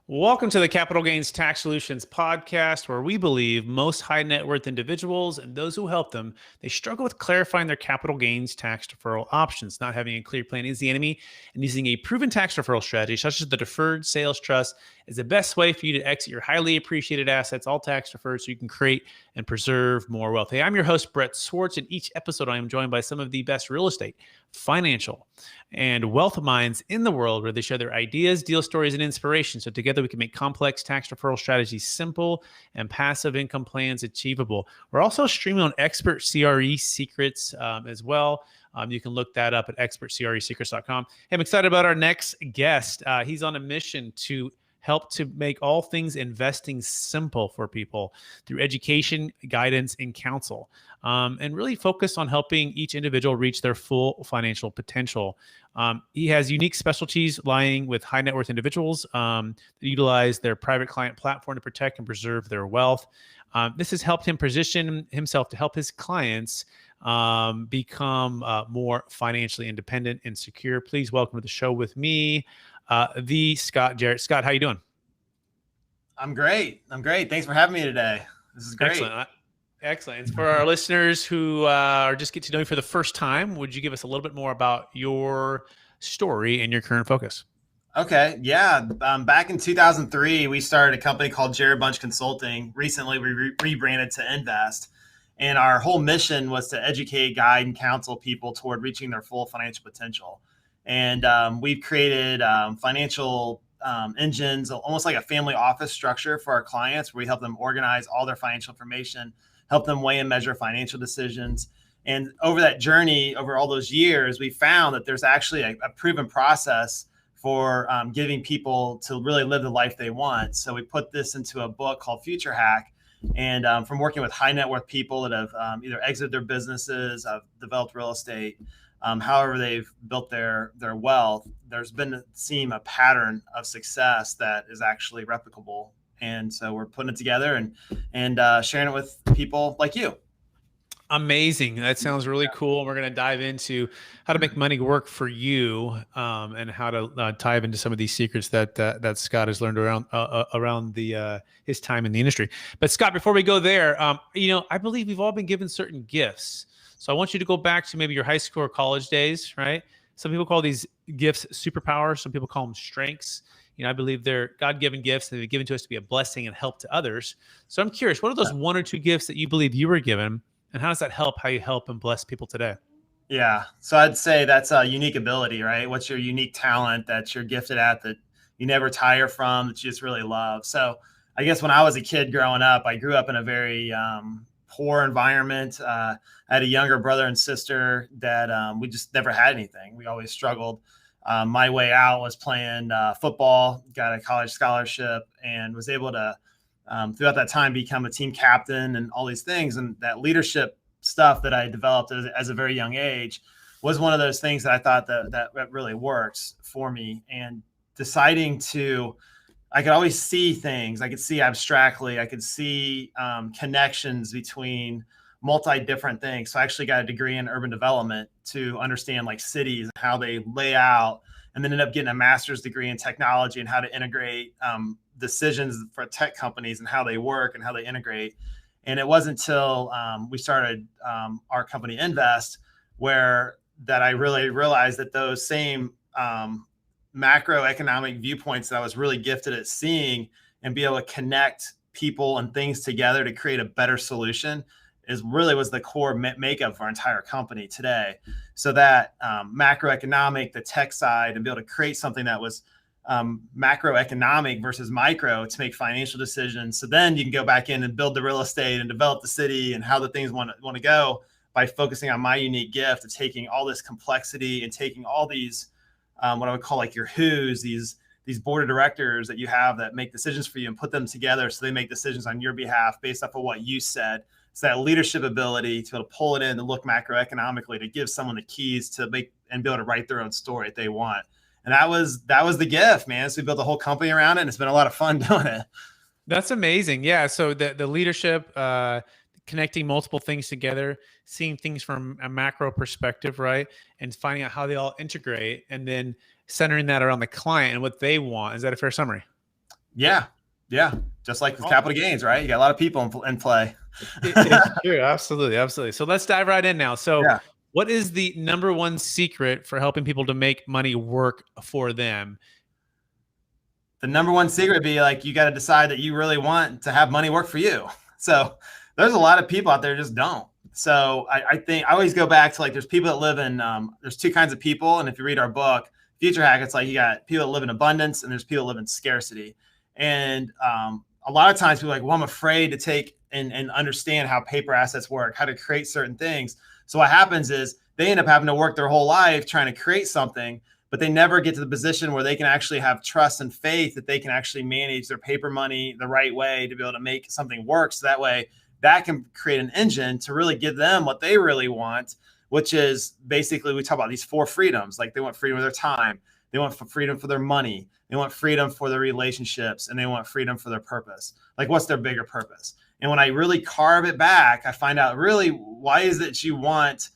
Welcome to the Capital Gains Tax Solutions podcast, where we believe most high net worth individuals and those who help them, they struggle with clarifying their capital gains tax deferral options. Not having a clear plan is the enemy, and using a proven tax deferral strategy, such as the Deferred Sales Trust, is the best way for you to exit your highly appreciated assets, all tax deferred, so you can create and preserve more wealth. Hey, I'm your host, Brett Swarts. In each episode, I am joined by some of the best real estate, financial, and wealth minds in the world, where they share their ideas, deal stories, and inspiration. So together we can make complex tax deferral strategies simple and passive income plans achievable. We're also streaming on Expert CRE Secrets as well. You can look that up at expertcresecrets.com. Hey, I'm excited about our next guest. He's on a mission to help to make all things investing simple for people through education, guidance, and counsel, and really focus on helping each individual reach their full financial potential. He has unique specialties lying with high net worth individuals that utilize their private client platform to protect and preserve their wealth. This has helped him position himself to help his clients become more financially independent and secure. Please welcome to the show with me, the Scott Jarrett. Scott, how you doing? I'm great. Thanks for having me today. This is great. Excellent. And for our listeners who are just getting to know you for the first time, would you give us a little bit more about your story and your current focus? Okay. Yeah. Back in 2003, we started a company called Jared Bunch Consulting. Recently, we rebranded to Invest. And our whole mission was to educate, guide, and counsel people toward reaching their full financial potential. And we've created financial engines, almost like a family office structure for our clients, where we help them organize all their financial information, help them weigh and measure financial decisions. And over that journey, over all those years, we found that there's actually a proven process for giving people to really live the life they want. So we put this into a book called Future Hack. And from working with high net worth people that have either exited their businesses, have developed real estate, however they've built their wealth, there's been a pattern of success that is actually replicable. And so we're putting it together and sharing it with people like you. Amazing. That sounds really cool. We're going to dive into how to make money work for you, and how to dive into some of these secrets that Scott has learned around his time in the industry. But Scott, before we go there, I believe we've all been given certain gifts. So I want you to go back to maybe your high school or college days, right? Some people call these gifts superpowers. Some people call them strengths. I believe they're God-given gifts that they've given to us to be a blessing and help to others. So I'm curious, what are those one or two gifts that you believe you were given, and how does that help how you help and bless people today? Yeah. So I'd say that's a unique ability, right? What's your unique talent that you're gifted at, that you never tire from, that you just really love? So I guess when I was a kid growing up, I grew up in a very poor environment. I had a younger brother and sister that we just never had anything. We always struggled. My way out was playing football, got a college scholarship, and was able to, throughout that time, become a team captain and all these things. And that leadership stuff that I developed as a very young age was one of those things that I thought that really works for me. And deciding I could always see things. I could see abstractly. I could see connections between different things. So I actually got a degree in urban development to understand like cities, how they lay out, and then ended up getting a master's degree in technology and how to integrate decisions for tech companies and how they work and how they integrate. And it wasn't until we started our company Invest that I really realized that those same macroeconomic viewpoints that I was really gifted at seeing and be able to connect people and things together to create a better solution was the core makeup of our entire company today. So that macroeconomic, the tech side, and be able to create something that was macroeconomic versus micro to make financial decisions. So then you can go back in and build the real estate and develop the city and how the things want to go by focusing on my unique gift of taking all this complexity and taking all these what I would call like your who's, these board of directors that you have that make decisions for you, and put them together so they make decisions on your behalf based off of what you said. It's that leadership ability to be able to pull it in and look macroeconomically to give someone the keys to make and be able to write their own story if they want. And that was the gift, man. So we built a whole company around it, and it's been a lot of fun doing it. That's amazing. Yeah. So the leadership, connecting multiple things together, seeing things from a macro perspective, right? And finding out how they all integrate, and then centering that around the client and what they want. Is that a fair summary? Yeah. Yeah. Just like with Oh, capital gains, right? You got a lot of people in play. it's true. Absolutely. Absolutely. So let's dive right in now. So Yeah. what is the number one secret for helping people to make money work for them? The number one secret would be like, you got to decide that you really want to have money work for you. So there's a lot of people out there who just don't. So I think I always go back to like, there's people that live in, there's two kinds of people. And if you read our book, Future Hack, it's like you got people that live in abundance and there's people that live in scarcity. And a lot of times people are like, well, I'm afraid to take and understand how paper assets work, how to create certain things. So what happens is they end up having to work their whole life trying to create something, but they never get to the position where they can actually have trust and faith that they can actually manage their paper money the right way to be able to make something work. So that way that can create an engine to really give them what they really want, which is basically, we talk about these 4 freedoms. Like they want freedom of their time. They want freedom for their money. They want freedom for their relationships, and they want freedom for their purpose. Like, what's their bigger purpose? And when I really carve it back, I find out really, why is it you want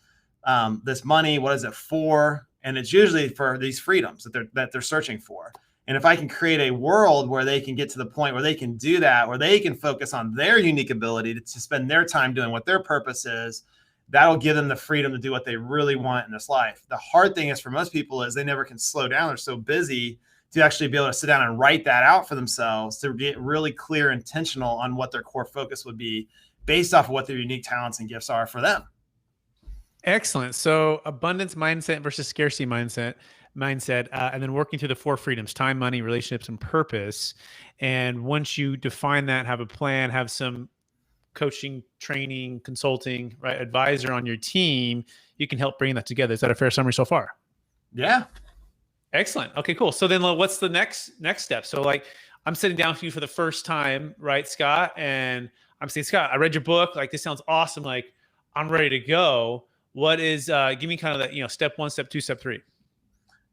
this money? What is it for? And it's usually for these freedoms that they're searching for. And if I can create a world where they can get to the point where they can do that, where they can focus on their unique ability to spend their time doing what their purpose is, that'll give them the freedom to do what they really want in this life. The hard thing is for most people is they never can slow down. They're so busy to actually be able to sit down and write that out for themselves, to get really clear, intentional on what their core focus would be based off of what their unique talents and gifts are for them. Excellent. So abundance mindset versus scarcity mindset, and then working through the 4 freedoms: time, money, relationships, and purpose. And once you define that, have a plan, have some coaching, training, consulting, right, advisor on your team, you can help bring that together. Is that a fair summary so far? Yeah. Excellent. Okay, cool. So then what's the next step? So like, I'm sitting down with you for the first time, right, Scott? And I'm saying, Scott, I read your book. Like, this sounds awesome. Like, I'm ready to go. What is, give me kind of that, step 1, step 2, step 3.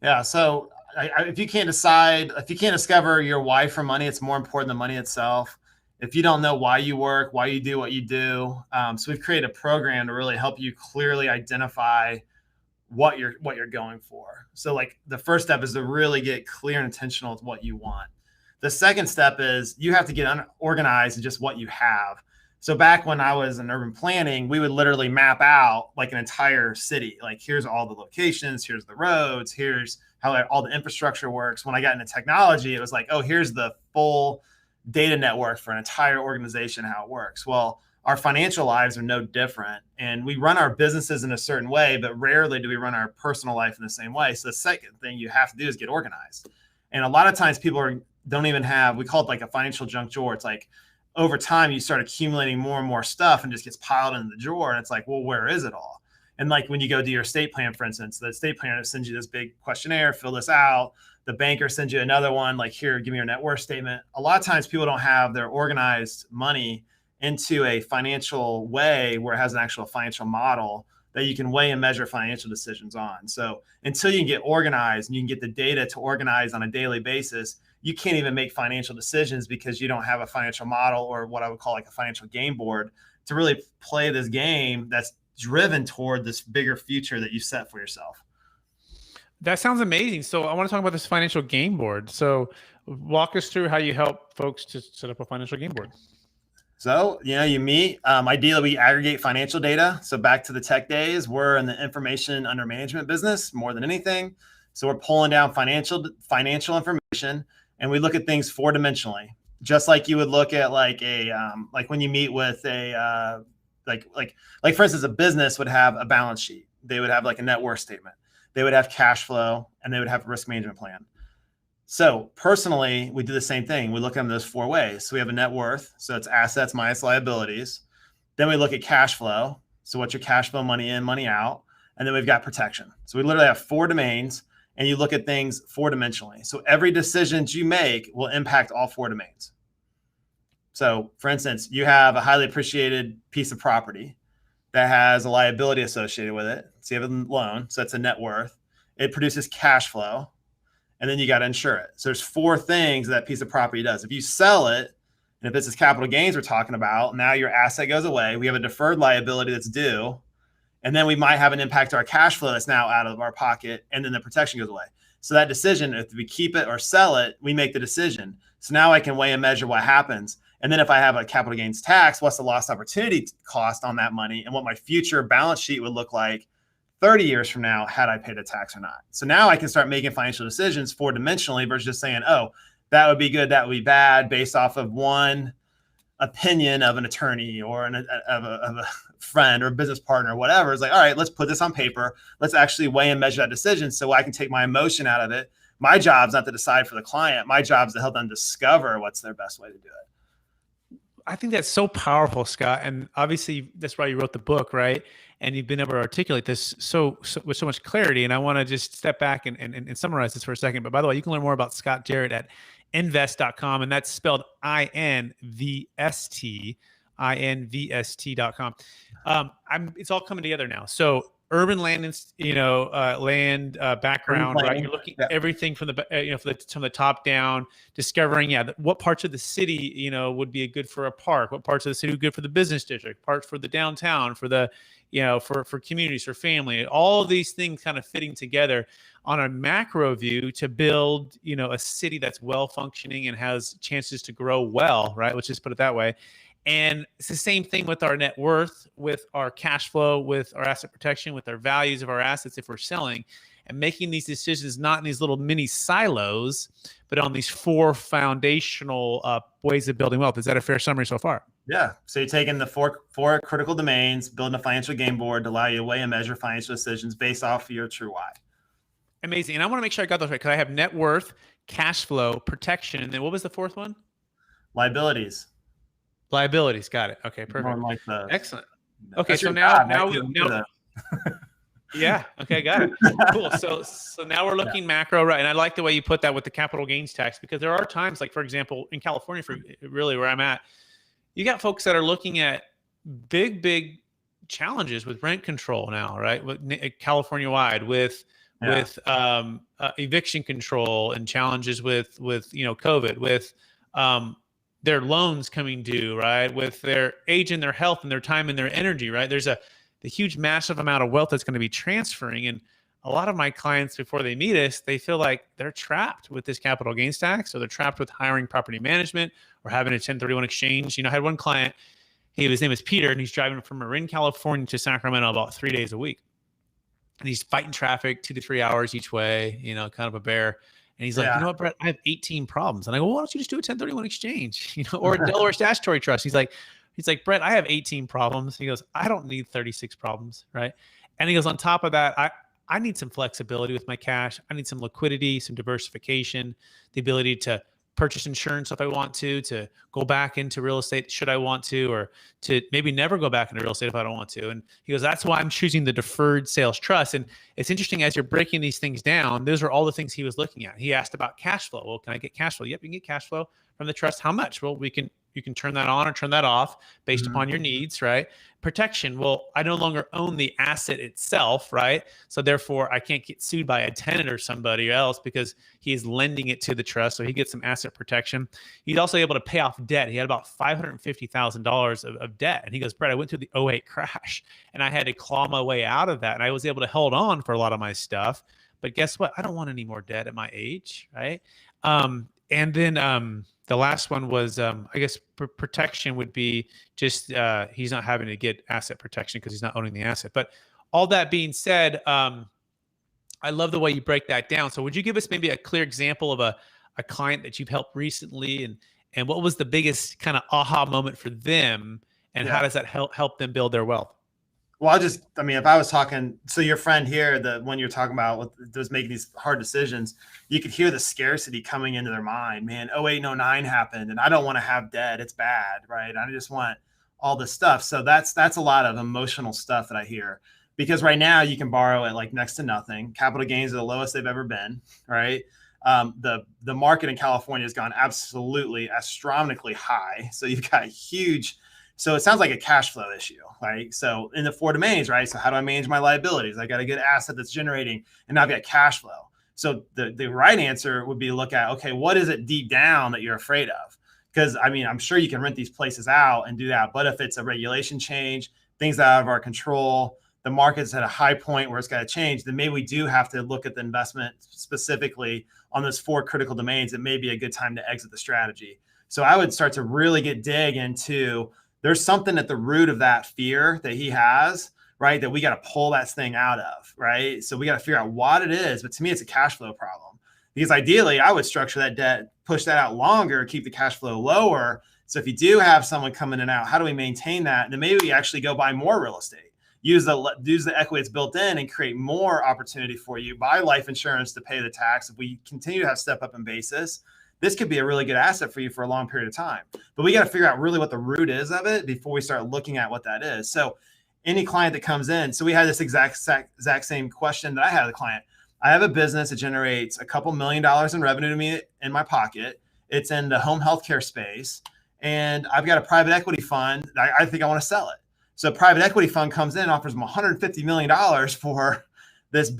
Yeah. So if you can't discover your why for money, it's more important than money itself. If you don't know why you work, why you do what you do. So we've created a program to really help you clearly identify what you're going for. So like the first step is to really get clear and intentional with what you want. The second step is you have to get organized in just what you have. So back when I was in urban planning, we would literally map out like an entire city. Like, here's all the locations, here's the roads, here's how all the infrastructure works. When I got into technology, it was like, oh, here's the full data network for an entire organization, how it works. Well, our financial lives are no different, and we run our businesses in a certain way, but rarely do we run our personal life in the same way. So the second thing you have to do is get organized. And a lot of times people don't even have, we call it like a financial junk drawer. It's like over time you start accumulating more and more stuff and just gets piled into the drawer. And it's like, well, where is it all? And like when you go do your estate plan, for instance, the estate planner sends you this big questionnaire, fill this out. The banker sends you another one, like, here, give me your net worth statement. A lot of times people don't have their organized money into a financial way where it has an actual financial model that you can weigh and measure financial decisions on. So until you can get organized and you can get the data to organize on a daily basis, you can't even make financial decisions because you don't have a financial model, or what I would call like a financial game board, to really play this game that's driven toward this bigger future that you set for yourself. That sounds amazing. So I want to talk about this financial game board. So walk us through how you help folks to set up a financial game board. So, you meet, ideally we aggregate financial data. So back to the tech days, we're in the information under management business more than anything. So we're pulling down financial information, and we look at things 4-dimensionally, just like you would look at like like when you meet with a, like for instance, a business would have a balance sheet. They would have like a net worth statement. They would have cash flow, and they would have a risk management plan. So personally, we do the same thing. We look at them those 4 ways. So we have a net worth. So it's assets minus liabilities. Then we look at cash flow. So what's your cash flow, money in, money out? And then we've got protection. So we literally have 4 domains, and you look at things 4-dimensionally. So every decision you make will impact all 4 domains. So for instance, you have a highly appreciated piece of property that has a liability associated with it. So you have a loan. So that's a net worth. It produces cash flow. And then you got to insure it. So there's 4 things that piece of property does. If you sell it, and if this is capital gains we're talking about, now your asset goes away. We have a deferred liability that's due. And then we might have an impact to our cash flow that's now out of our pocket, and then the protection goes away. So that decision, if we keep it or sell it, we make the decision. So now I can weigh and measure what happens. And then if I have a capital gains tax, what's the lost opportunity cost on that money, and what my future balance sheet would look like 30 years from now had I paid a tax or not. So now I can start making financial decisions four-dimensionally versus just saying, oh, that would be good, that would be bad, based off of one opinion of an attorney or of a friend or business partner or whatever. It's like, all right, let's put this on paper. Let's actually weigh and measure that decision so I can take my emotion out of it. My job's not to decide for the client. My job is to help them discover what's their best way to do it. I think that's so powerful, Scott. And obviously that's why you wrote the book, right? And you've been able to articulate this so with so much clarity. And I want to just step back and summarize this for a second. But by the way, you can learn more about Scott Jarrett at invest.com, and that's spelled invest.com. It's all coming together now. So urban land, background, right? You're looking at everything from from the top down, discovering, what parts of the city, would be good for a park, what parts of the city would be good for the business district, parts for the downtown, for the, for communities, for family, all of these things kind of fitting together on a macro view to build, a city that's well functioning and has chances to grow well, right? Let's just put it that way. And it's the same thing with our net worth, with our cash flow, with our asset protection, with our values of our assets if we're selling, and making these decisions not in these little mini silos, but on these four foundational ways of building wealth. Is that a fair summary so far? Yeah. So you're taking the four critical domains, building a financial game board to allow you to weigh and measure financial decisions based off of your true why. Amazing. And I want to make sure I got those right, because I have net worth, cash flow, protection, and then what was the fourth one? Liabilities. Liabilities. Got it. Okay, perfect. Like excellent. Okay, so now yeah. Okay, got it. Cool. So now we're looking macro, right? And I like the way you put that with the capital gains tax, because there are times, like for example, in California, for really where I'm at, you got folks that are looking at big challenges with rent control now, right? With California wide, with eviction control and challenges with COVID, with their loans coming due, right? With their age and their health and their time and their energy, right? There's the huge, massive amount of wealth that's going to be transferring. And a lot of my clients, before they meet us, they feel like they're trapped with this capital gains tax, or they're trapped with hiring property management or having a 1031 exchange. I had one client, his name is Peter, and he's driving from Marin, California to Sacramento about 3 days a week. And he's fighting traffic 2 to 3 hours each way, kind of a bear. And he's like, you know what, Brett, I have 18 problems. And I go, well, why don't you just do a 1031 exchange, or a Delaware statutory trust? He's like, Brett, I have 18 problems. He goes, I don't need 36 problems, right? And he goes, on top of that, I need some flexibility with my cash. I need some liquidity, some diversification, the ability to purchase insurance if I want to go back into real estate should I want to, or to maybe never go back into real estate if I don't want to. And he goes, that's why I'm choosing the Deferred Sales Trust. And it's interesting, as you're breaking these things down, those are all the things he was looking at. He asked about cash flow. Well, can I get cash flow? Yep, you can get cash flow from the trust. How much? Well, you can turn that on or turn that off based upon your needs, right? Protection. Well, I no longer own the asset itself, right? So therefore, I can't get sued by a tenant or somebody else because he is lending it to the trust. So he gets some asset protection. He's also able to pay off debt. He had about $550,000 of debt. And he goes, Brett, I went through the '08 crash and I had to claw my way out of that. And I was able to hold on for a lot of my stuff. But guess what? I don't want any more debt at my age, right? And then the last one was, I guess, protection would be just he's not having to get asset protection because he's not owning the asset. But all that being said, I love the way you break that down. So would you give us maybe a clear example of a client that you've helped recently, and what was the biggest kind of aha moment for them, and how does that help them build their wealth? Well, if I was talking, so your friend here, the one you're talking about was making these hard decisions, you could hear the scarcity coming into their mind. Man, '08 and '09 happened, and I don't want to have debt. It's bad, right? I just want all this stuff. So that's a lot of emotional stuff that I hear, because right now you can borrow at like next to nothing. Capital gains are the lowest they've ever been, right? The market in California has gone absolutely astronomically high. So you've got huge. So it sounds like a cash flow issue, right? So in the four domains, right? So how do I manage my liabilities? I got a good asset that's generating, and now I've got cash flow. So the right answer would be to look at, okay, what is it deep down that you're afraid of? Because I'm sure you can rent these places out and do that. But if it's a regulation change, things out of our control, the market's at a high point where it's got to change, then maybe we do have to look at the investment specifically on those 4 critical domains. It may be a good time to exit the strategy. So I would start to really dig into, there's something at the root of that fear that he has, right? That we got to pull that thing out of, right? So we got to figure out what it is. But to me, it's a cash flow problem, because ideally I would structure that debt, push that out longer, keep the cash flow lower. So if you do have someone coming in and out, how do we maintain that? And then maybe we actually go buy more real estate. Use the equity that's built in and create more opportunity for you. Buy life insurance to pay the tax. If we continue to have step up in basis, this could be a really good asset for you for a long period of time. But we got to figure out really what the root is of it before we start looking at what that is. So any client that comes in, so we had this exact same question that I had with a client. I have a business that generates a couple $1 million in revenue to me in my pocket. It's in the home healthcare space. And I've got a private equity fund. I think I want to sell it. So a private equity fund comes in and offers them $150 million for this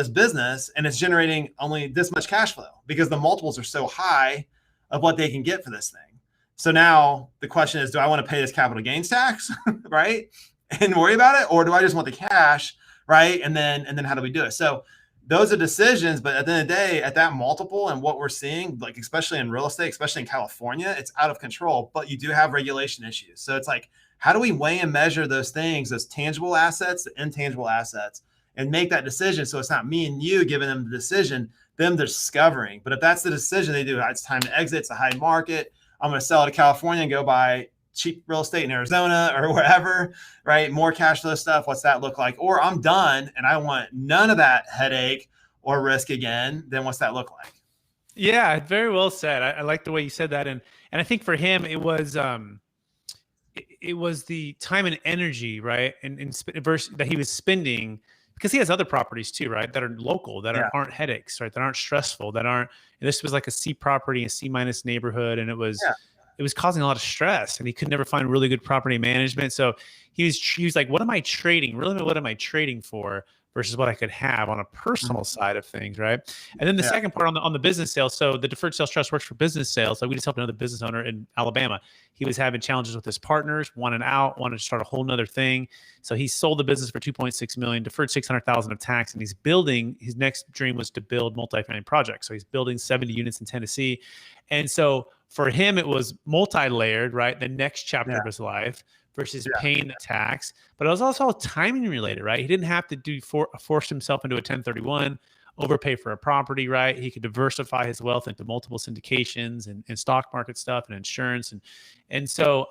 business, and it's generating only this much cash flow because the multiples are so high of what they can get for this thing. So now the question is, do I want to pay this capital gains tax, right, and worry about it, or do I just want the cash, right? And then how do we do it? So those are decisions, but at the end of the day, at that multiple and what we're seeing, like especially in real estate, especially in California, it's out of control. But you do have regulation issues. So it's like, how do we weigh and measure those things, those tangible assets, the intangible assets, and make that decision so it's not me and you giving them the decision, them discovering. But if that's the decision they do, it's time to exit, it's a high market, I'm going to sell it to California and go buy cheap real estate in Arizona or wherever, right? More cash flow stuff. What's that look like? Or I'm done and I want none of that headache or risk again. Then what's that look like? Yeah, very well said. I like the way you said that. And I think for him, it was the time and energy, right? And versus that he was spending, because he has other properties too, right? That are local, that aren't headaches, right? That aren't stressful, that aren't, this was like a C property, a C- neighborhood. And it was causing a lot of stress, and he could never find really good property management. So he was like, what am I trading? Really, what am I trading for versus what I could have on a personal side of things, right? And then the second part on the business sales. So the Deferred Sales Trust works for business sales. So we just helped another business owner in Alabama. He was having challenges with his partners, wanted to start a whole nother thing. So he sold the business for $2.6 million, deferred $600,000 of tax, and he's building. His next dream was to build multifamily projects. So he's building 70 units in Tennessee, and so for him it was multi-layered, right? The next chapter of his life versus paying the tax, but it was also timing related, right? He didn't have to force himself into a 1031, overpay for a property, right? He could diversify his wealth into multiple syndications and stock market stuff and insurance. And so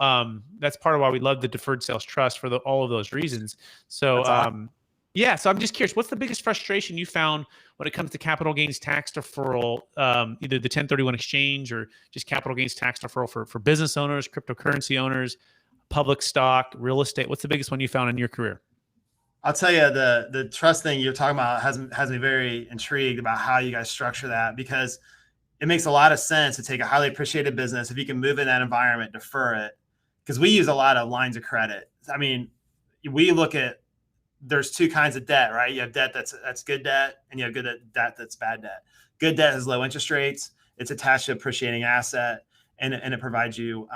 that's part of why we love the Deferred Sales Trust for all of those reasons. So awesome. So I'm just curious, what's the biggest frustration you found when it comes to capital gains tax deferral, either the 1031 exchange or just capital gains tax deferral for business owners, cryptocurrency owners, public stock, real estate? What's the biggest one you found in your career? I'll tell you, the trust thing you're talking about has me very intrigued about how you guys structure that, because it makes a lot of sense to take a highly appreciated business, if you can move in that environment, defer it, because we use a lot of lines of credit. I mean, we look at, there's two kinds of debt, right? You have debt that's good debt, and you have good debt that's bad debt. Good debt has low interest rates. It's attached to appreciating asset, and it provides you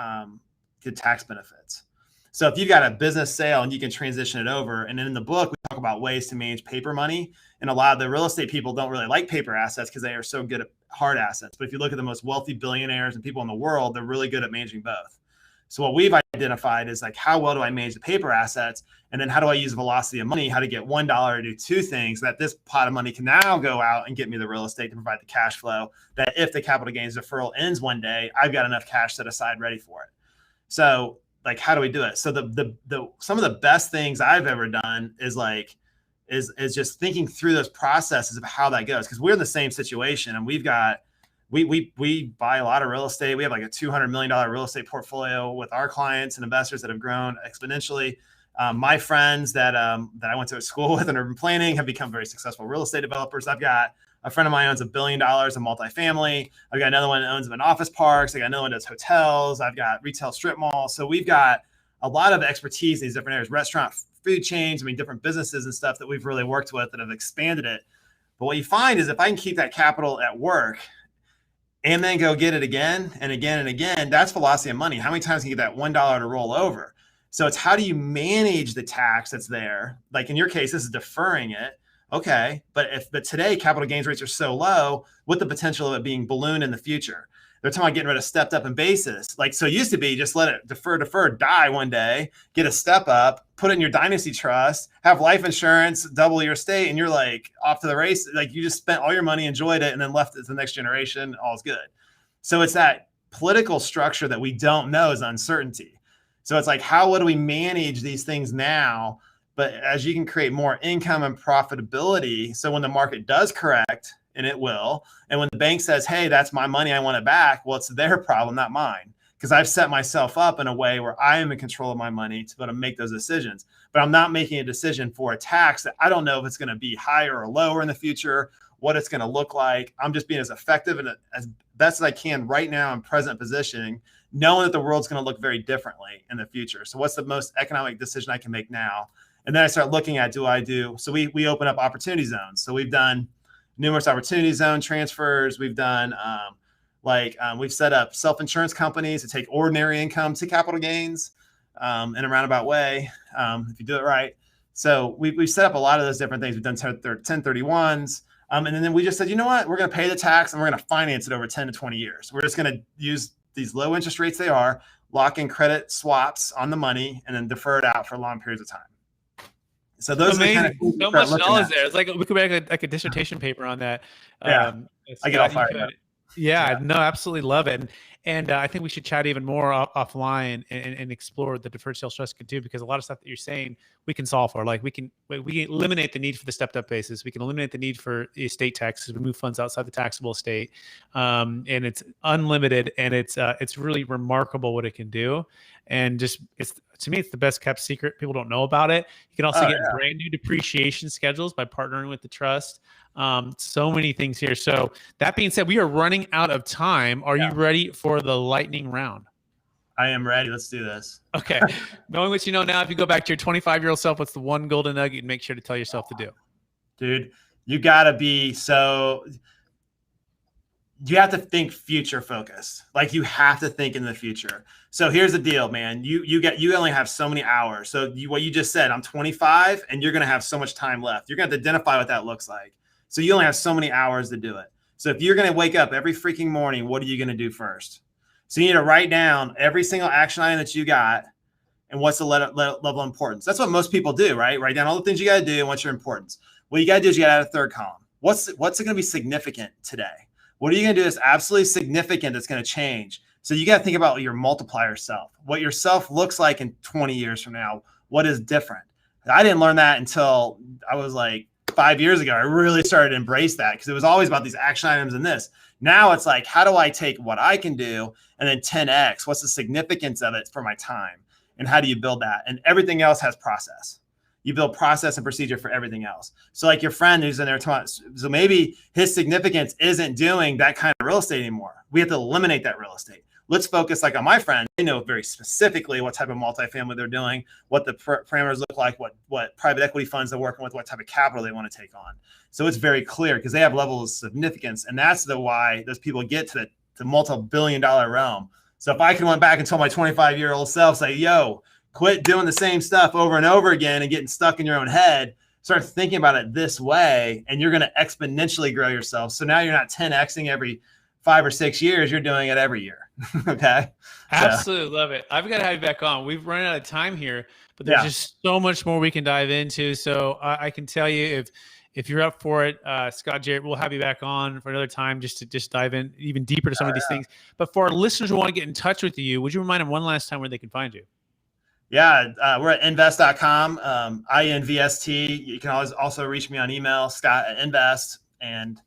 good tax benefits. So if you've got a business sale and you can transition it over, and then in the book, we talk about ways to manage paper money. And a lot of the real estate people don't really like paper assets because they are so good at hard assets. But if you look at the most wealthy billionaires and people in the world, they're really good at managing both. So what we've identified is like, how well do I manage the paper assets? And then how do I use velocity of money? How to get $1 to do two things, that this pot of money can now go out and get me the real estate to provide the cash flow, that if the capital gains deferral ends one day, I've got enough cash set aside ready for it. So like, how do we do it? So some of the best things I've ever done is just thinking through those processes of how that goes. Cause we're in the same situation, and we buy a lot of real estate. We have like a $200 million real estate portfolio with our clients and investors that have grown exponentially. My friends that I went to school with in urban planning have become very successful real estate developers. I've got a friend of mine owns $1 billion in multifamily. I've got another one that owns them in office parks. I got another one that does hotels. I've got retail strip malls. So we've got a lot of expertise in these different areas, restaurant, food chains, different businesses and stuff that we've really worked with that have expanded it. But what you find is if I can keep that capital at work and then go get it again and again and again, that's velocity of money. How many times can you get that $1 to roll over? So it's how do you manage the tax that's there? Like in your case, this is deferring it. Okay. But today capital gains rates are so low, with the potential of it being ballooned in the future. They're talking about getting rid of stepped up in basis. Like, so it used to be just let it defer, die one day, get a step up, put it in your dynasty trust, have life insurance, double your estate, and you're like off to the race. Like you just spent all your money, enjoyed it, and then left it to the next generation. All's good. So it's that political structure that we don't know is uncertainty. So it's like, what do we manage these things now? But as you can create more income and profitability, so when the market does correct, and it will, and when the bank says, hey, that's my money, I want it back, well, it's their problem, not mine, because I've set myself up in a way where I am in control of my money to be able to make those decisions. But I'm not making a decision for a tax that I don't know if it's going to be higher or lower in the future, what it's going to look like. I'm just being as effective and as best as I can right now in present positioning, knowing that the world's going to look very differently in the future. So what's the most economic decision I can make now? And then I start looking at, so we open up opportunity zones. So we've done numerous opportunity zone transfers. We've done we've set up self-insurance companies to take ordinary income to capital gains in a roundabout way, if you do it right. So we've set up a lot of those different things. We've done 1031s. And then we just said, you know what, we're going to pay the tax and we're going to finance it over 10 to 20 years. We're just going to use these low interest rates they are, lock in credit swaps on the money, and then defer it out for long periods of time. So those are the kind of so much knowledge there. It's like we could make like a dissertation paper on that. Yeah, I get all fired up. Yeah, no, absolutely love it. And I think we should chat even more offline and explore the deferred sales trust could do, because a lot of stuff that you're saying we can solve for. Like we can eliminate the need for the stepped up basis. We can eliminate the need for estate taxes. We move funds outside the taxable estate, and it's unlimited. And it's really remarkable what it can do. And to me, it's the best kept secret. People don't know about it. You can also get brand new depreciation schedules by partnering with the trust. So many things here. So that being said, we are running out of time. Are you ready for the lightning round? I am ready. Let's do this. Okay. Knowing what you know now, if you go back to your 25-year-old self, what's the one golden nugget you'd make sure to tell yourself to do? Dude, you got to be you have to think future focused. Like you have to think in the future. So here's the deal, man. You only have so many hours. So what you just said, I'm 25 and you're going to have so much time left. You're going to have to identify what that looks like. So you only have so many hours to do it. So if you're going to wake up every freaking morning, what are you going to do first? So you need to write down every single action item that you got and what's the level of importance. That's what most people do, right? Write down all the things you got to do and what's your importance. What you got to do is you got to add a third column. What's it going to be significant today? What are you going to do that's absolutely significant that's going to change? So you got to think about your multiplier self, what your self looks like in 20 years from now. What is different? I didn't learn that until I was like 5 years ago. I really started to embrace that because it was always about these action items and this. Now it's like, how do I take what I can do and then 10X? What's the significance of it for my time? And how do you build that? And everything else has process. You build process and procedure for everything else. So like your friend who's in there, so maybe his significance isn't doing that kind of real estate anymore. We have to eliminate that real estate. Let's focus like on my friend. They know very specifically what type of multifamily they're doing, what the parameters look like, what private equity funds they're working with, what type of capital they want to take on. So it's very clear because they have levels of significance. And that's why those people get to the multi-billion-dollar realm. So if I can went back and told my 25-year-old self, say, yo, quit doing the same stuff over and over again and getting stuck in your own head, start thinking about it this way, and you're going to exponentially grow yourself. So now you're not 10Xing every 5 or 6 years, you're doing it every year. Okay. Absolutely love it. I've got to have you back on. We've run out of time here, but there's just so much more we can dive into. So I can tell you if you're up for it, Scott, Jarrett, we'll have you back on for another time just to dive in even deeper to some of these things. But for our listeners who want to get in touch with you, would you remind them one last time where they can find you? Yeah, we're at invest.com, INVST. You can always also reach me on email, Scott@invest, and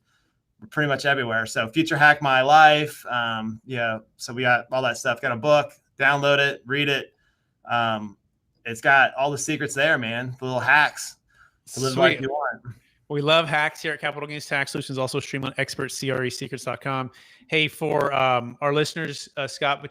we're pretty much everywhere. So Future Hack My Life. So we got all that stuff. Got a book, download it, read it. It's got all the secrets there, man. The little hacks to live like you want. We love hacks here at Capital Gains Tax Solutions, also stream on expertcresecrets.com. Hey, for our listeners, Scott,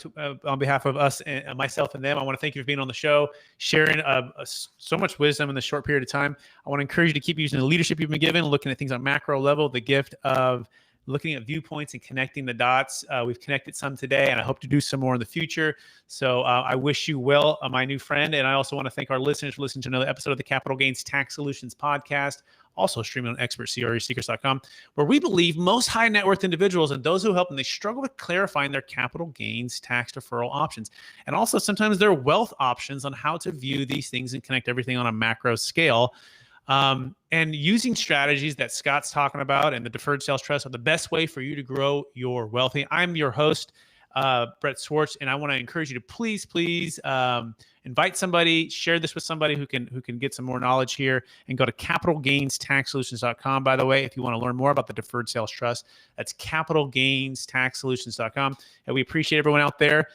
on behalf of us and myself and them, I want to thank you for being on the show, sharing so much wisdom in this short period of time. I want to encourage you to keep using the leadership you've been given, looking at things on macro level, the gift of looking at viewpoints and connecting the dots. We've connected some today, and I hope to do some more in the future. So I wish you well, my new friend. And I also want to thank our listeners for listening to another episode of the Capital Gains Tax Solutions podcast, also streaming on expertcresecrets.com, where we believe most high net worth individuals and those who help them, they struggle with clarifying their capital gains tax deferral options. And also sometimes their wealth options on how to view these things and connect everything on a macro scale. And using strategies that Scott's talking about and the Deferred Sales Trust are the best way for you to grow your wealth. I'm your host, Brett Swarts, and I want to encourage you to please invite somebody, share this with somebody who can get some more knowledge here, and go to capitalgainstaxsolutions.com. By the way, if you want to learn more about the Deferred Sales Trust, that's capitalgainstaxsolutions.com. And we appreciate everyone out there.